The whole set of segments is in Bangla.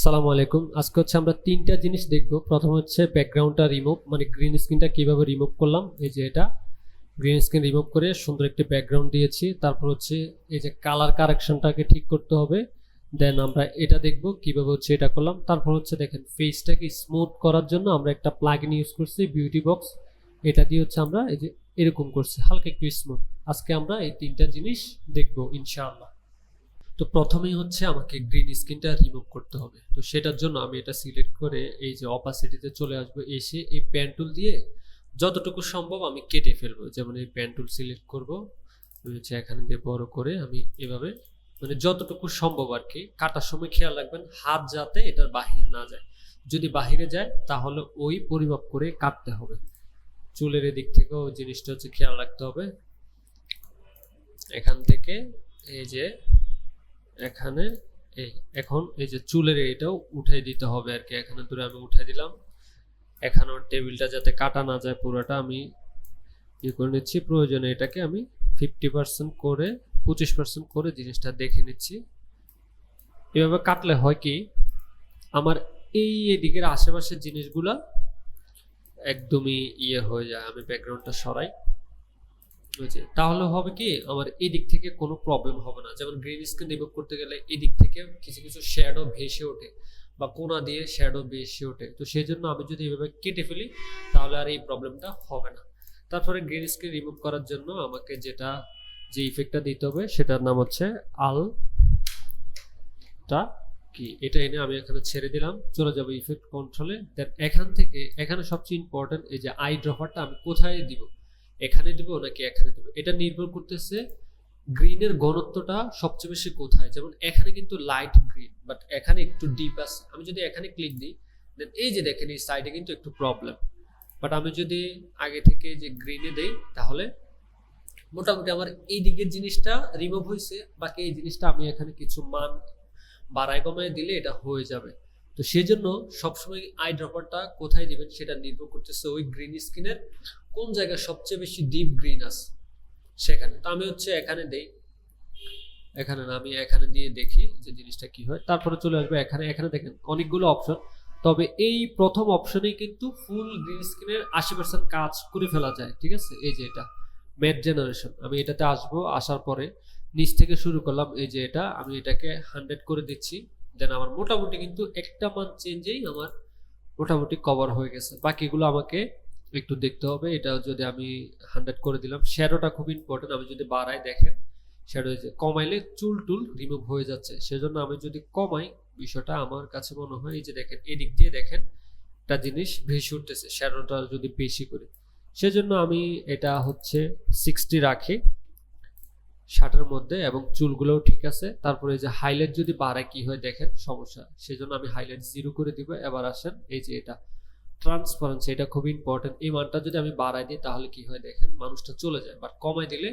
আসসালামু আলাইকুম। আজকে হচ্ছে আমরা তিনটা জিনিস দেখব। প্রথম হচ্ছে ব্যাকগ্রাউন্ডটা রিমুভ, মানে গ্রিন স্ক্রিনটা কিভাবে রিমুভ করলাম। এই যে এটা গ্রিন স্ক্রিন রিমুভ করে সুন্দর একটি ব্যাকগ্রাউন্ড দিয়েছি। তারপর হচ্ছে এই যে কালার কারেকশনটাকে ঠিক করতে হবে। দেন আমরা এটা দেখব কিভাবে হচ্ছে এটা করলাম। তারপর হচ্ছে দেখেন ফেসটাকে স্মুথ করার জন্য আমরা একটা প্লাগইন ইউজ করছি, বিউটি বক্স। এটা দিয়ে হচ্ছে আমরা এই যে এরকম করছি, হালকা একটু স্মুথ। আজকে আমরা এই তিনটা জিনিস দেখব ইনশাআল্লাহ। তো প্রথমেই হচ্ছে আমাকে গ্রিন স্ক্রিনটা রিমুভ করতে হবে। তো সেটার জন্য আমি এটা সিলেক্ট করে এই যে অপাসিটিতে চলে আসবো, এসে এই পেন টুল দিয়ে যতটুকু সম্ভব আমি কেটে ফেলবো। যেমন এই পেন টুল সিলেক্ট করবো, হচ্ছে এখানে দিয়ে বড় করে আমি এভাবে, মানে যতটুকু সম্ভব আর কি। কাটার সময় খেয়াল রাখবেন হাত যাতে এটার বাহিরে না যায়। যদি বাহিরে যায় তাহলে ওই পরিমাপ করে কাটতে হবে। চুলের এদিক থেকেও জিনিসটা হচ্ছে খেয়াল রাখতে হবে। এখান থেকে এই যে এখানে এখন এই যে চুলের এটাও উঠাই দিতে হবে আর কি। এখানে ধরে আমি উঠাই দিলাম। এখানেও টেবিলটা যাতে কাটা না যায় পুরোটা আমি ইয়ে করে নিচ্ছি। প্রয়োজনে এটাকে আমি 50% করে 25% করে জিনিসটা দেখে নিচ্ছি। এভাবে কাটলে হয় কি, আমার এই এদিকের আশেপাশের জিনিসগুলা একদমই ইয়ে হয়ে যায়। আমি ব্যাকগ্রাউন্ডটা সরাই, তাহলে হবে কি আমার এই দিক থেকে কোনো প্রবলেম হবে না। যেমন গ্রিন স্ক্রিন রিমুভ করতে গেলে এই দিক থেকে কিছু কিছু শ্যাডো ভেসে ওঠে বা কোনা দিয়ে শ্যাডো ভেসে ওঠে। তো সেই জন্য আমি যদি এভাবে কেটে ফেলি তাহলে আর এই প্রবলেমটা হবে না। তারপরে গ্রিন স্ক্রিন রিমুভ করার জন্য আমাকে যে ইফেক্টটা দিতে হবে সেটার নাম হচ্ছে আলটা কি। এটা এনে আমি এখানে ছেড়ে দিলাম, চলে যাবো ইফেক্ট কন্ট্রোলে। দেন এখান থেকে এখানে সবচেয়ে ইম্পর্টেন্ট এই যে আই ড্রপারটা আমি কোথায় দিব, এখানে দিব নাকি এখানে দিব, এটা নির্ভর করতেছে গ্রিনের ঘনত্বটা সবচেয়ে বেশি কোথায়। যেমন এখানে কিন্তু লাইট গ্রিন, বাট এখানে একটু ডিপ আছে। আমি যদি এখানে ক্লিক দিই, দেন এই যে দেখেন এই সাইডে কিন্তু একটু প্রবলেম। বাট আমি যদি আগে থেকে যে গ্রিনে দেই তাহলে মোটামুটি আমার এই দিকের জিনিসটা রিমুভ হয়েছে। বাকি এই জিনিসটা আমি এখানে কিছু মান বাড়ায় কমায় দিলে এটা হয়ে যাবে। তো সেই জন্য সবসময় আই ড্রপারটা কোথায় দিবেন সেটা নির্ভর করতেছে ওই গ্রিন স্ক্রিনের কোন জায়গায় সবচেয়ে বেশি ডিপ গ্রিন আছে সেখানে। তো আমি হচ্ছে এখানে দেই, এখানে না আমি এখানে দিয়ে দেখি যে জিনিসটা কি হয়। তারপরে চলে আসবে এখানে। এখানে দেখেন অনেকগুলো অপশন, তবে এই প্রথম অপশনেই কিন্তু ফুল গ্রিন স্ক্রিনের 80% কাজ করে ফেলা যায়। ঠিক আছে, এই যে এটা ম্যাট জেনারেশন, আমি এটাতে আসবো। আসার পরে নিচ থেকে শুরু করলাম, এই যে এটা আমি এটাকে 100 করে দিচ্ছি। দেন আমার মোটামুটি কিন্তু একটা মান চেঞ্জেই আমার মোটামুটি কভার হয়ে গেছে। বাকিগুলো আমাকে একটু দেখতে হবে। এটা যদি আমি 100 করে দিলাম। শ্যাডোটা খুব ইম্পর্টেন্ট। আমি যদি বাড়াই দেখেন শ্যাডো কমাইলে চুল টুল রিমুভ হয়ে যাচ্ছে। সেজন্য আমি যদি কমাই বিষয়টা আমার কাছে মনে হয়, এই যে দেখেন এদিক দিয়ে দেখেন একটা জিনিস ভেসে উঠতেছে শ্যাডোটা যদি বেশি করে। সেজন্য আমি এটা হচ্ছে 60 রাখি 60-এর মধ্যে, এবং চুলগুলোও ঠিক আছে। তারপরে যে হাইলাইট যদি বাড়ায় কি হয় দেখেন সমস্যা, সেজন্য আমি হাইলাইট 0 করে দিব। এবার আসেন এই যে এটা ট্রান্সপারেন্সি, এটা খুব ইম্পর্টেন্ট। এই মানটা যদি আমি বাড়াই দিই তাহলে কি হয় দেখেন মানুষটা চলে যায়, বাট কমাই দিলে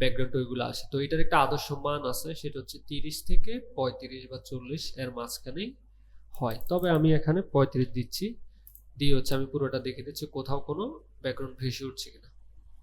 ব্যাকগ্রাউন্ড ওইগুলো আসে। তো এটার একটা আদর্শ মান আছে, সেটা হচ্ছে 30 থেকে 35 বা 40 এর মাঝখানেই হয়। তবে আমি এখানে 35 দিচ্ছি, দিয়ে হচ্ছে আমি পুরোটা দেখে দিচ্ছি কোথাও কোনো ব্যাকগ্রাউন্ড ভেসে উঠছে কিনা,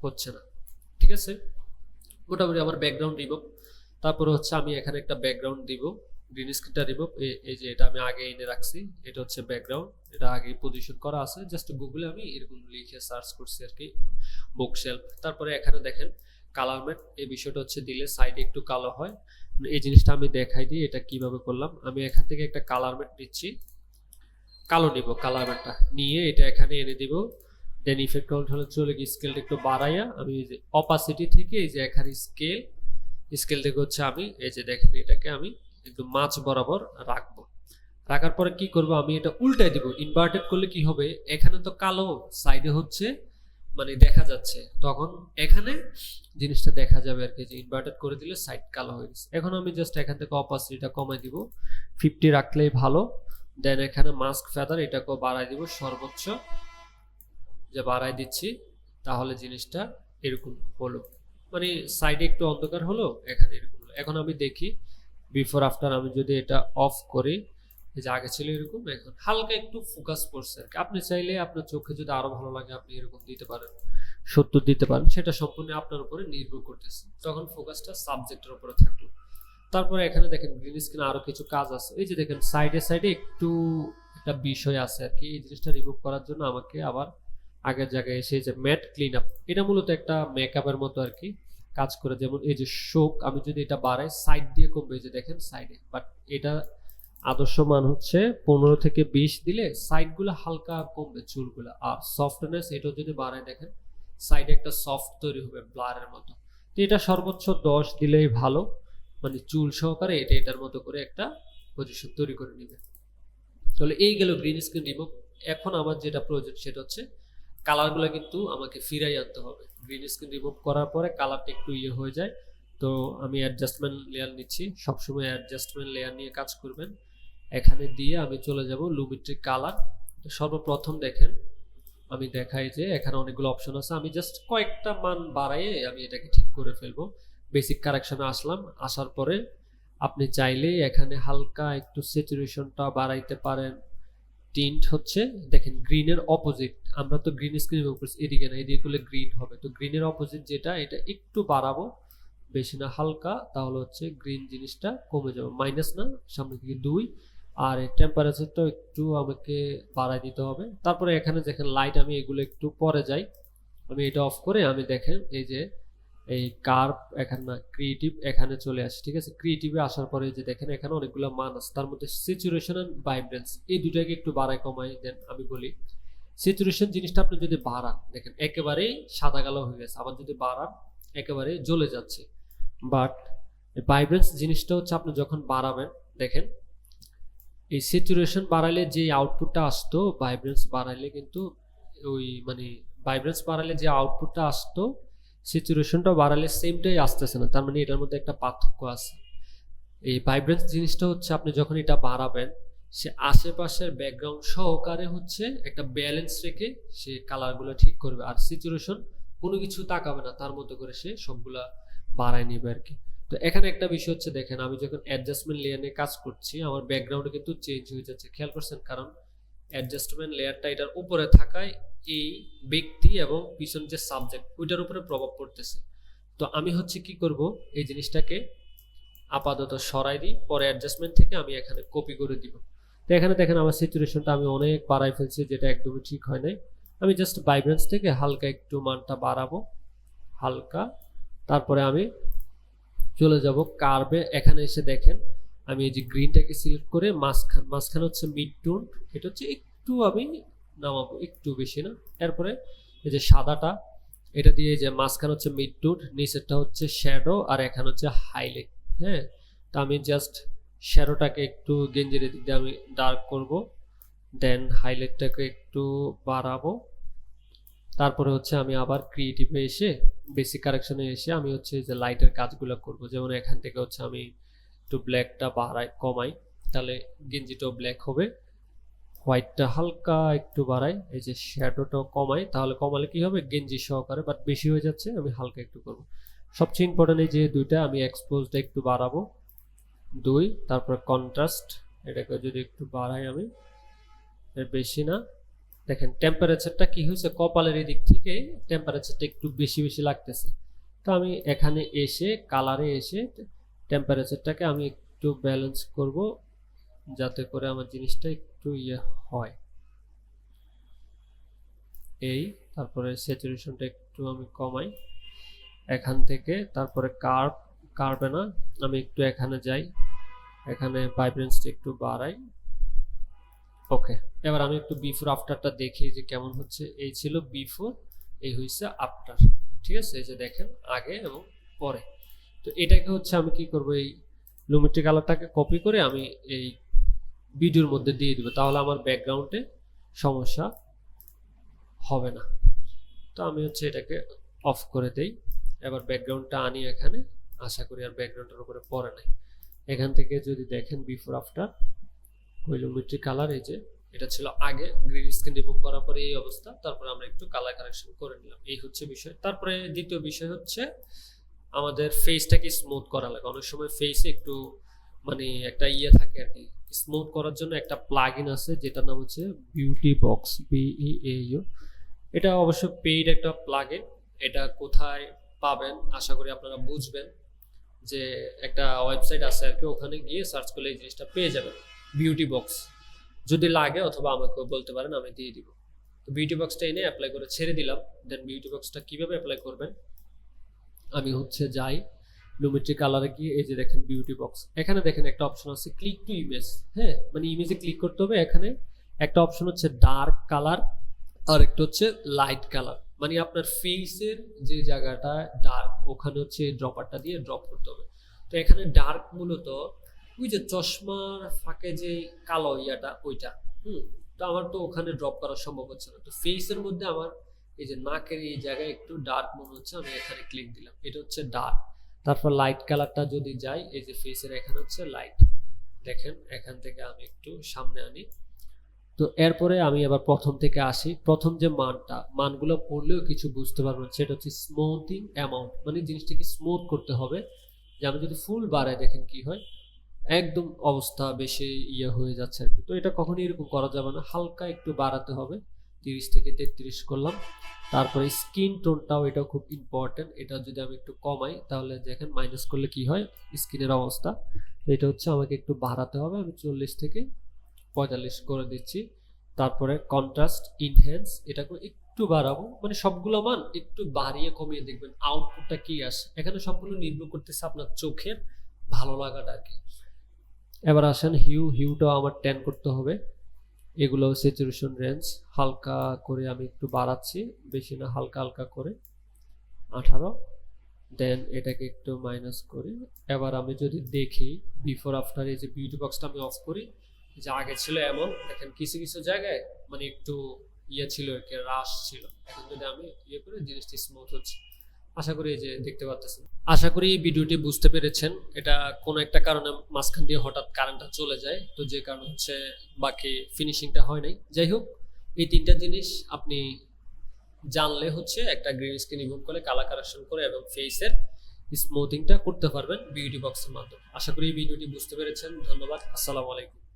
হচ্ছে না। ঠিক আছে, মোটামুটি আমার ব্যাকগ্রাউন্ড রিমুভ। তারপরে হচ্ছে আমি এখানে একটা ব্যাকগ্রাউন্ড দিব, গ্রিন স্ক্রিনটা রিমুভ। এই যে এটা আমি আগে এনে রাখছি, এটা হচ্ছে ব্যাকগ্রাউন্ড। এটা আগে পজিশন করা আছে, জাস্ট গুগলে আমি এরকম লিখে সার্চ করছি আর কি, বুকশেলফ। তারপরে এখানে দেখেন কালার ম্যাট, এই বিষয়টা হচ্ছে দিলে সাইডে একটু কালো হয়। এই জিনিসটা আমি দেখাই দিই এটা কিভাবে করলাম। আমি এখান থেকে একটা কালার ম্যাট নিচ্ছি, কালো নিব। কালার ম্যাটটা নিয়ে এটা এখানে এনে দিব। দেন ইফেক্ট কন্ট্রোলে চলে গিয়ে স্কেলটা একটু বাড়াইয়া আমি এই যে অপাসিটি থেকে এই যে এখানে স্কেল থেকে হচ্ছে আমি এই যে দেখেন এটাকে আমি একটু মাঝ বরাবর রাখবো। রাখার পরে কি করব, আমি এটা উল্টাই দিব। ইনভার্টেড করলে কি হবে, এখানে তো কালো, সাইডে হচ্ছে মানে দেখা যাচ্ছে, তখন এখানে জিনিসটা দেখা যাবে আর কি। যে ইনভার্টেড করে দিলে সাইড কালো হয়ে গেছে। এখন আমি জাস্ট এখান থেকে অপাসিটিটা কমাই দিব, 50 রাখলেই ভালো। দেন এখানে মাস্ক ফেদার এটাকেও বাড়াই দিব সর্বোচ্চ, যে বাড়াই দিচ্ছি। তাহলে জিনিসটা এরকম হলো, মানে সাইডে একটু অন্ধকার হলো, এখানে এরকম হলো। এখন আমি দেখি বিফোর আফটার, আমি যদি এটা অফ করি, এই যে আগে ছিল এরকম, এখন হালকা একটু ফোকাস পড়ছে আর কি। আপনি চাইলে আপনার চোখে যদি আরো ভালো লাগে আপনি এরকম দিতে পারেন, 70 দিতে পারেন, সেটা সম্পূর্ণ আপনার উপরে নির্ভর করতেছে। তখন ফোকাসটা সাবজেক্টের উপরে থাকলো। তারপরে এখানে দেখেন গ্রিন স্ক্রিন আরো কিছু কাজ আছে, এই যে দেখেন সাইডে সাইডে একটু একটা বিষয় আছে আর কি। এই জিনিসটা রিমুভ করার জন্য আমাকে আবার আগের জায়গায় এসে যে ম্যাট ক্লিন আপ, এটা মূলত একটা মেকআপের মতো আর কি কাজ করে। যেমন এই যে শোক, আমি যদি এটা বাড়াই সাইড দিয়ে কমবে, এই যে দেখেন সাইডে, বাট এটা আদর্শ মান হচ্ছে 15 থেকে 20 দিলে সাইডগুলো হালকা কমবে চুলগুলো। আর সফটনেস এটাও যদি বাড়ায় দেখেন সাইডে একটা সফট তৈরি হবে ব্লারের মতো। তো এটা সর্বোচ্চ 10 দিলেই ভালো, মানে চুল সহকারে এটা এটার মতো করে একটা পজিশন তৈরি করে নেবে। তাহলে এই গেল গ্রিন স্ক্রিন রিমুভ। এখন আমার যেটা প্রয়োজন সেটা হচ্ছে কালারগুলো কিন্তু আমাকে ফিরাই আনতে হবে। গ্রিন স্ক্রিন রিমুভ করার পরে কালারটা একটু ইয়ে হয়ে যায়, তো আমি অ্যাডজাস্টমেন্ট লেয়ার নিচ্ছি। সবসময় অ্যাডজাস্টমেন্ট লেয়ার নিয়ে কাজ করবেন। এখানে দিয়ে আমি চলে যাব লুমিট্রি কালার। সর্বপ্রথম দেখেন আমি দেখাই যে এখানে অনেকগুলো অপশন আছে, আমি জাস্ট কয়েকটা মান বাড়াইয়ে আমি এটাকে ঠিক করে ফেলবো। বেসিক কারেকশনে আসলাম, আসার পরে আপনি চাইলে এখানে হালকা একটু স্যাচুরেশনটা বাড়াইতে পারেন। টিন্ট হচ্ছে দেখেন গ্রিনের অপোজিট, আমরা তো গ্রিন স্ক্রিন করছি এদিকে না, এদিকে করলে গ্রিন হবে, তো গ্রিনের অপোজিট যেটা এটা একটু বাড়াবো, বেশি না হালকা, তাহলে হচ্ছে গ্রিন জিনিসটা কমে যাবে। মাইনাস না, সামনে থেকে 2। আর এই টেম্পারেচারটাও একটু আমাকে বাড়াই দিতে হবে। তারপরে এখানে দেখেন লাইট, আমি এগুলো একটু পরে যাই, আমি এটা অফ করে আমি দেখেন এই যে এই কার্ভ এখানে না ক্রিয়েটিভ এখানে চলে আসে, ঠিক আছে। ক্রিয়েটিভে আসার পরে যে দেখেন এখানে অনেকগুলো মান আছে, তার মধ্যে স্যাচুরেশন এন্ড ভাইব্রেন্স এই দুটাকে একটু বাড়াই কমাই দেন। আমি বলি স্যাচুরেশন জিনিসটা আপনি যদি বাড়ান দেখেন একেবারেই সাদা কালো হয়ে গেছে, আবার যদি বাড়ান একেবারে জ্বলে যাচ্ছে। বাট ভাইব্রেন্স জিনিসটা হচ্ছে আপনি যখন বাড়াবেন দেখেন এই স্যাচুরেশন বাড়াইলে যে আউটপুটটা আসতো, ভাইব্রেন্স বাড়াইলে কিন্তু ওই মানে ভাইব্রেন্স বাড়াইলে যে আউটপুটটা আসতো স্যাচুরেশনটা বাড়ালে সেমটাই আসতেছে না, তার মানে এটার মধ্যে একটা পার্থক্য আছে। এই ভাইব্রেন্স জিনিসটা হচ্ছে আপনি যখন এটা বাড়াবেন সে আশেপাশের ব্যাকগ্রাউন্ড সহকারে হচ্ছে একটা ব্যালেন্স রেখে সে কালারগুলো ঠিক করবে, আর স্যাচুরেশন কোনো কিছু তাকাবে না, তার মতো করে সে সবগুলা বাড়ায় নেবে আর কি। তো এখানে একটা বিষয় হচ্ছে দেখেন আমি যখন অ্যাডজাস্টমেন্ট লেয়ার নিয়ে কাজ করছি আমার ব্যাকগ্রাউন্ডে কিন্তু চেঞ্জ হয়ে যাচ্ছে, খেয়াল করছেন? কারণ অ্যাডজাস্টমেন্ট লেয়ারটা এটার উপরে থাকায় এই ব্যক্তি এবং পিছন যে সাবজেক্ট ওইটার উপরে প্রভাব পড়তেছে। তো আমি হচ্ছে কি করব, এই জিনিসটাকে আপাতত সরাই দিই, পরে অ্যাডজাস্টমেন্ট থেকে আমি এখানে কপি করে দিব। তো এখানে দেখেন আমার সিচুয়েশনটা আমি অনেক বাড়াই ফেলছি, যেটা একদমই ঠিক হয় নাই। আমি জাস্ট ভাইব্রেন্স থেকে হালকা একটু মানটা বাড়াবো, হালকা। তারপরে আমি চলে যাব কার্ভে, এখানে এসে দেখেন আমি এই যে গ্রিনটাকে সিলেক্ট করে মাঝখান হচ্ছে মিড টোন, এটা হচ্ছে একটু আমি নামাবো, একটু বেশি না। এরপরে এই যে সাদাটা এটা দিয়ে যে মাঝখান হচ্ছে মিড টোন, নিচেরটা হচ্ছে শ্যাডো, আর এখানে হচ্ছে হাইলাইট। হ্যাঁ, তো আমি জাস্ট শ্যাডোটাকে একটু গেঞ্জির দিক দিয়ে আমি ডার্ক করব, দেন হাইলাইটটাকে একটু বাড়াবো। তারপরে হচ্ছে আমি আবার ক্রিয়েটিভে এসে বেসিক কারেকশনে এসে আমি হচ্ছে যে লাইটের কাজগুলো করব। যেমন এখান থেকে হচ্ছে আমি একটু ব্ল্যাকটা বাড়াই কমাই, তাহলে গেঞ্জিটাও ব্ল্যাক হবে। হোয়াইটটা হালকা একটু বাড়াই, এই যে শ্যাডোটাও কমাই, তাহলে কমালে কি হবে গেঞ্জি সহকারে, বাট বেশি হয়ে যাচ্ছে, আমি হালকা একটু করব। সবচেয়ে ইম্পর্টেন্ট এই যে দুইটা আমি এক্সপোজটা একটু বাড়াবো 2, তারপর কন্ট্রাস্ট এটাকে যদি একটু বাড়াই আমি, বেশি না। দেখেন টেম্পারেচারটা কি হয়েছে, কপালের এই দিক থেকে টেম্পারেচারটা একটু বেশি বেশি লাগতেছে। তো আমি এখানে এসে কালারে এসে টেম্পারেচারটাকে আমি একটু ব্যালেন্স করব, যাতে করে আমার জিনিসটা একটু ইয়ে হয় এই। তারপরে স্যাচুরেশনটা একটু আমি কমাই এখান থেকে। তারপরে কার্ভে না, আমি একটু এখানে যাই, এখানে ভাইব্রেন্সটা একটু বাড়াই। ওকে, এবার আমি একটু বিফোর আফটারটা দেখি যে কেমন হচ্ছে। এই ছিল বিফোর, এই হয়েছে আফটার, ঠিক আছে? এই যে দেখেন আগে এবং পরে। তো এটাকে হচ্ছে আমি কি করব, এই লুমিট্রি কালারটাকে কপি করে আমি এই ভিডিওর মধ্যে দিয়ে দিব, তাহলে আমার ব্যাকগ্রাউন্ডে সমস্যা হবে না। তো আমি হচ্ছে এটাকে অফ করে দেই। এবার ব্যাকগ্রাউন্ডটা আনি এখানে, আশা করি আর ব্যাকগ্রাউন্ডের উপরে পড়ে নাই। এখান থেকে যদি দেখেন বিফোর আফটার লুমিট্রি কালার, এই যে এটা ছিল আগে, গ্রিন স্ক্রিন রিমুভ করার পরে এই অবস্থা। তারপরে আমরা একটু কালার কারেকশন করে নিলাম, এই হচ্ছে বিষয়। তারপরে দ্বিতীয় বিষয় হচ্ছে আমাদের ফেসটাকে স্মুথ করা লাগে। অনেক সময় ফেসে একটু মানে একটা ইয়ে থাকে আর কি, স্মুথ করার জন্য একটা প্লাগইন আছে যেটার নাম হচ্ছে বিউটি বক্স, BEAU। এটা অবশ্য পেইড একটা প্লাগইন। এটা কোথায় পাবেন আশা করি আপনারা বুঝবেন। যে একটা ওয়েবসাইট আছে আর কি, ওখানে গিয়ে সার্চ করলে এই জিনিসটা পেয়ে যাবেন, বিউটি বক্স। যদি লাগে অথবা আমাকেও বলতে পারেন, আমি দিয়ে দিব। তো বিউটি বক্সটা এনে অ্যাপ্লাই করে ছেড়ে দিলাম। দেন বিউটি বক্সটা কিভাবে অ্যাপ্লাই করবেন, আমি হচ্ছে যাই লুমেট্রি কালারে গিয়ে এই যে দেখেন বিউটি বক্স, এখানে দেখেন একটা অপশন আছে ক্লিক টু ইমেজ। হ্যাঁ, মানে ইমেজে ক্লিক করতে হবে। এখানে একটা অপশন হচ্ছে ডার্ক কালার আর একটা হচ্ছে লাইট কালার, মানে আপনার ফেসের যে জায়গাটা ডার্ক ওখানে হচ্ছে ড্রপারটা দিয়ে ড্রপ করতে হবে। তো এখানে ডার্ক মূলত ওই যে চশমার ফাঁকে যে কালো ইয়াটা ওইটা। তো আমার তো ওখানে ড্রপ করা সম্ভব হচ্ছে না, তো ফেসের মধ্যে আমার এই যে নাকের এই জায়গায় একটু ডার্ক মনে হচ্ছে, আমি এখানে ক্লিক দিলাম, এটা হচ্ছে ডার্ক। তারপর লাইট কালারটা যদি যাই, এই যে ফেসের এখানে হচ্ছে লাইট, দেখেন এখান থেকে আমি একটু সামনে আনি। তো এরপরে আমি আবার প্রথম থেকে আসি। প্রথম যে মানগুলো পড়লেও কিছু বুঝতে পারবো না, সেটা হচ্ছে স্মুথিং অ্যামাউন্ট, মানে জিনিসটাকে স্মুথ করতে হবে। যে আমি যদি ফুল বাড়াই দেখেন কি হয়, একদম অবস্থা বেশি ইয়ে হয়ে যাচ্ছে আর কি। তো এটা কখনোই এরকম করা যাবে না, হালকা একটু বাড়াতে হবে। 30 থেকে 33 করলাম। তারপরে স্কিন টোনটাও, এটাও খুব ইম্পর্টেন্ট। এটা যদি আমি একটু কমাই তাহলে দেখেন মাইনাস করলে কি হয় স্কিনের অবস্থা। তো এটা হচ্ছে আমাকে একটু বাড়াতে হবে, আমি 40 থেকে 45 করে দিচ্ছি। তারপরে কন্ট্রাস্ট ইনহ্যান্স, এটাকে একটু বাড়াবো, মানে সবগুলো মান একটু বাড়িয়ে কমিয়ে দেখবেন আউটপুটটা কি আসে। এখানে সবগুলো নির্ভর করতেছে আপনার চোখের ভালো লাগাটা আর কি। এবার আসেন হিউটাও আমার 10 করতে হবে। এগুলো স্যাচুরেশন রেঞ্জ হালকা করে আমি একটু বাড়াচ্ছি, বেশি না, হালকা হালকা করে 18। দেন এটাকে একটু মাইনাস করি। এবার আমি যদি দেখি বিফোর আফটার, এই যে বিউটি বক্সটা আমি অফ করি, যে আগে ছিল এমন দেখেন কিছু কিছু জায়গায় মানে একটু ইয়ে ছিল আর কি, রাশ ছিল। এখন যদি আমি ইয়ে করি জিনিসটি স্মুথ হচ্ছে। আশা করি এই যে দেখতে পাচ্ছেন। আশা করি এই ভিডিওটি বুঝতে পেরেছেন। এটা কোনো একটা কারণে মাঝখান দিয়ে হঠাৎ কারেন্টটা চলে যায়, তো যে কারণ হচ্ছে বাকি ফিনিশিংটা হয় নাই। যাই হোক, এই তিনটা জিনিস আপনি জানলে হচ্ছে একটা গ্রিন স্ক্রিন রিমুভ করে কালার কারেকশন করে এবং ফেসের স্মুথিংটা করতে পারবেন বিউটি বক্সের মাধ্যমে। আশা করি এই ভিডিওটি বুঝতে পেরেছেন। ধন্যবাদ। আসসালামু আলাইকুম।